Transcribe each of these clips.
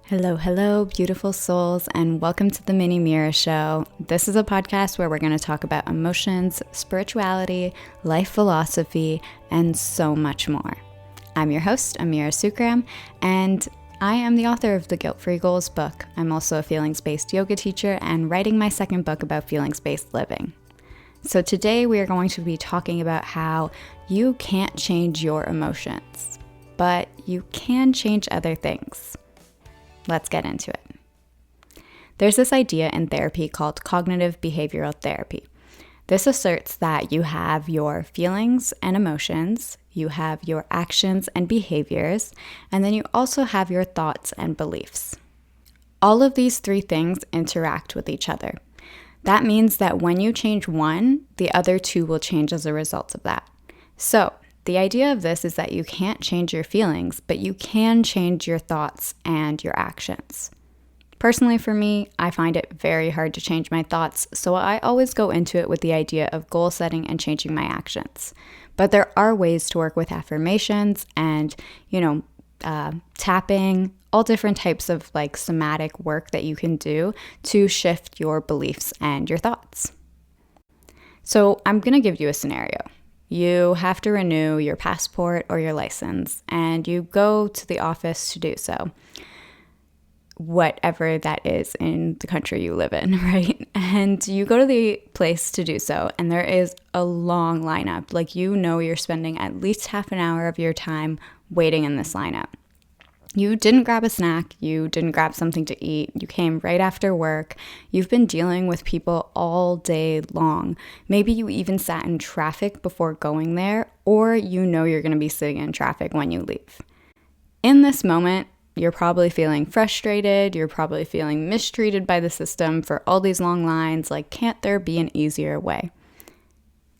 Hello, hello, beautiful souls, and welcome to the Mini Amira Show. This is a podcast where we're going to talk about emotions, spirituality, life philosophy, and so much more. I'm your host, Amira Sookram, and I am the author of the Guilt-Free Goals book. I'm also a feelings-based yoga teacher and writing my second book about feelings-based living. So today we are going to be talking about how you can't change your emotions, but you can change other things. Let's get into it. There's this idea in therapy called Cognitive Behavioural Therapy. This asserts that you have your feelings and emotions, you have your actions and behaviors, and then you also have your thoughts and beliefs. All of these three things interact with each other. That means that when you change one, the other two will change as a result of that. So, the idea of this is that you can't change your feelings, but you can change your thoughts and your actions. Personally, for me, I find it very hard to change my thoughts, so I always go into it with the idea of goal setting and changing my actions. But there are ways to work with affirmations and, tapping, all different types of somatic work that you can do to shift your beliefs and your thoughts. So I'm going to give you a scenario. You have to renew your passport or your license, and you go to the office to do so, whatever that is in the country you live in, right? And you go to the place to do so, and there is a long lineup. You're spending at least half an hour of your time waiting in this lineup. You didn't grab a snack, you didn't grab something to eat, you came right after work, you've been dealing with people all day long. Maybe you even sat in traffic before going there, or you're going to be sitting in traffic when you leave. In this moment, you're probably feeling frustrated, you're probably feeling mistreated by the system for all these long lines, can't there be an easier way?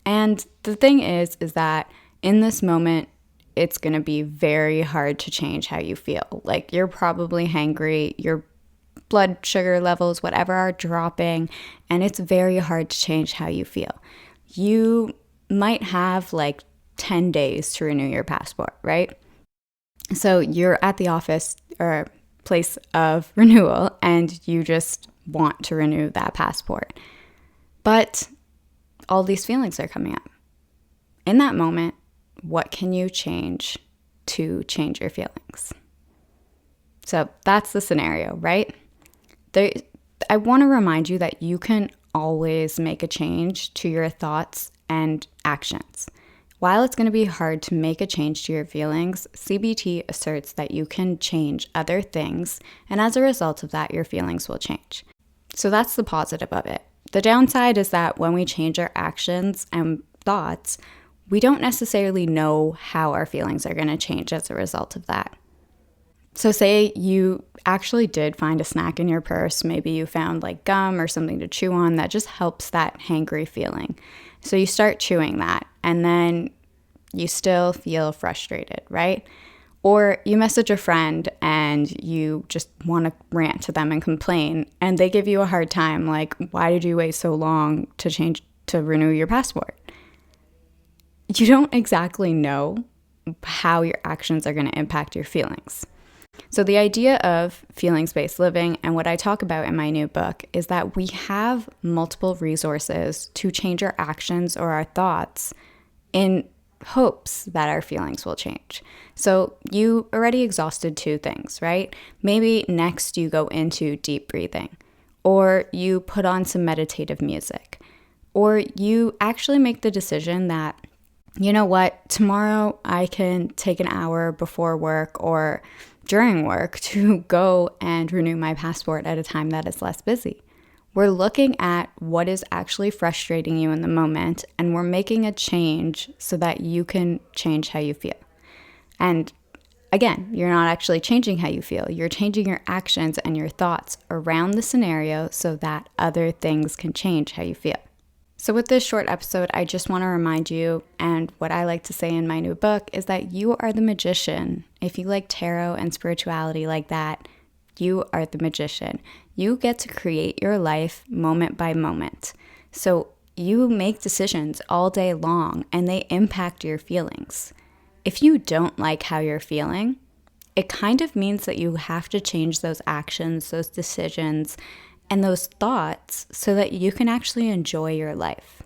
And the thing is that in this moment, it's going to be very hard to change how you feel. You're probably hangry, your blood sugar levels, whatever, are dropping, and it's very hard to change how you feel. You might have 10 days to renew your passport, right? So you're at the office or place of renewal and you just want to renew that passport. But all these feelings are coming up. In that moment, what can you change to change your feelings? So that's the scenario, right? I want to remind you that you can always make a change to your thoughts and actions. While it's going to be hard to make a change to your feelings, CBT asserts that you can change other things, and as a result of that, your feelings will change. So that's the positive of it. The downside is that when we change our actions and thoughts, we don't necessarily know how our feelings are going to change as a result of that. So say you actually did find a snack in your purse. Maybe you found gum or something to chew on that just helps that hangry feeling. So you start chewing that and then you still feel frustrated, right? Or you message a friend and you just want to rant to them and complain and they give you a hard time why did you wait so long to renew your passport? You don't exactly know how your actions are going to impact your feelings. So the idea of feelings-based living and what I talk about in my new book is that we have multiple resources to change our actions or our thoughts in hopes that our feelings will change. So you already exhausted two things, right? Maybe next you go into deep breathing, or you put on some meditative music, or you actually make the decision that you know what, tomorrow I can take an hour before work or during work to go and renew my passport at a time that is less busy. We're looking at what is actually frustrating you in the moment, and we're making a change so that you can change how you feel. And again, you're not actually changing how you feel. You're changing your actions and your thoughts around the scenario so that other things can change how you feel. So with this short episode, I just want to remind you, and what I like to say in my new book is that you are the magician. If you like tarot and spirituality like that, you are the magician. You get to create your life moment by moment. So you make decisions all day long and they impact your feelings. If you don't like how you're feeling, it kind of means that you have to change those actions, those decisions, and those thoughts so that you can actually enjoy your life.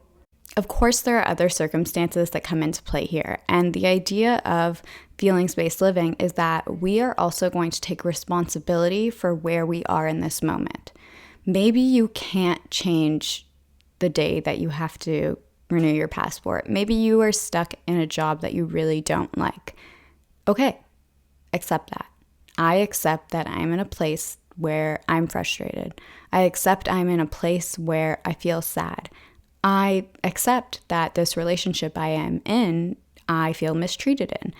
Of course, there are other circumstances that come into play here. And the idea of feelings-based living is that we are also going to take responsibility for where we are in this moment. Maybe you can't change the day that you have to renew your passport. Maybe you are stuck in a job that you really don't like. Okay, accept that. I accept that I'm in a place where I'm frustrated. I accept I'm in a place where I feel sad. I accept that this relationship I am in, I feel mistreated in.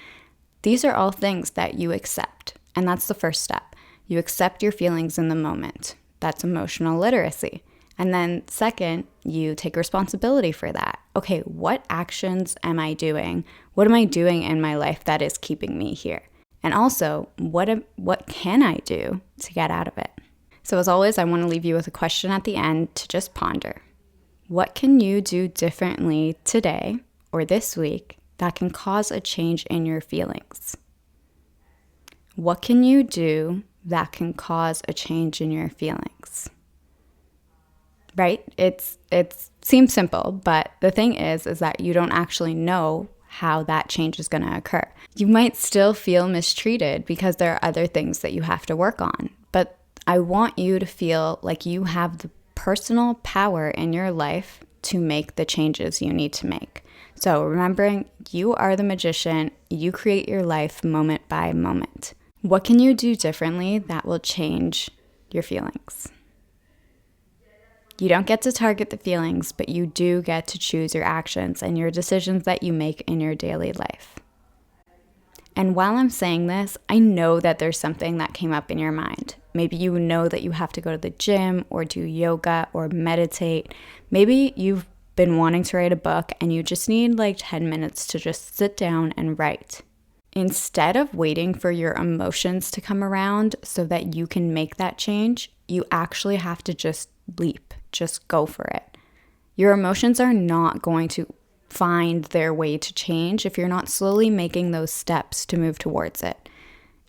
These are all things that you accept, and that's the first step. You accept your feelings in the moment. That's emotional literacy. And then second, you take responsibility for that. Okay, what actions am I doing? What am I doing in my life that is keeping me here? And also, what can I do to get out of it? So as always, I want to leave you with a question at the end to just ponder. What can you do differently today or this week that can cause a change in your feelings? What can you do that can cause a change in your feelings? Right? It seems simple, but the thing is that you don't actually know how that change is going to occur. You might still feel mistreated because there are other things that you have to work on, but I want you to feel like you have the personal power in your life to make the changes you need to make. So remembering you are the magician, you create your life moment by moment. What can you do differently that will change your feelings? You don't get to target the feelings, but you do get to choose your actions and your decisions that you make in your daily life. And while I'm saying this, I know that there's something that came up in your mind. Maybe you know that you have to go to the gym or do yoga or meditate. Maybe you've been wanting to write a book and you just need like 10 minutes to just sit down and write. Instead of waiting for your emotions to come around so that you can make that change, you actually have to just leap, just go for it. Your emotions are not going to find their way to change if you're not slowly making those steps to move towards it.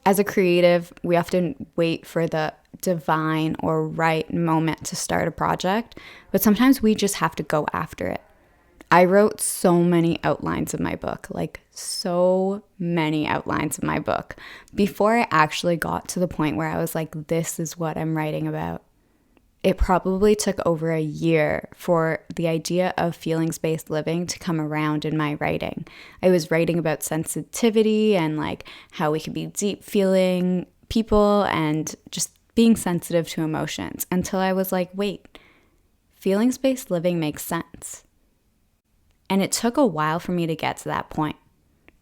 As a creative, we often wait for the divine or right moment to start a project, but sometimes we just have to go after it. I wrote so many outlines of my book, before I actually got to the point where I was like, this is what I'm writing about. It probably took over a year for the idea of feelings-based living to come around in my writing. I was writing about sensitivity and like how we could be deep feeling people and just being sensitive to emotions until I was like, wait, feelings-based living makes sense. And it took a while for me to get to that point.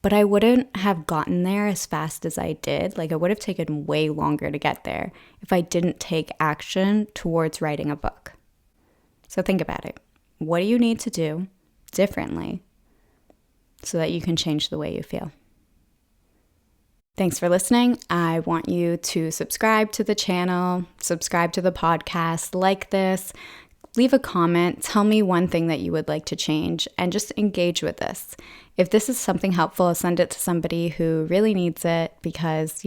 But I wouldn't have gotten there as fast as I did. Like, it would have taken way longer to get there if I didn't take action towards writing a book. So think about it. What do you need to do differently so that you can change the way you feel? Thanks for listening. I want you to subscribe to the channel, subscribe to the podcast, like this, leave a comment, tell me one thing that you would like to change, and just engage with this. If this is something helpful, send it to somebody who really needs it because,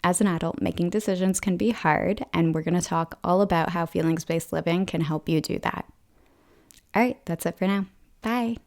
as an adult, making decisions can be hard, and we're going to talk all about how feelings-based living can help you do that. All right, that's it for now. Bye.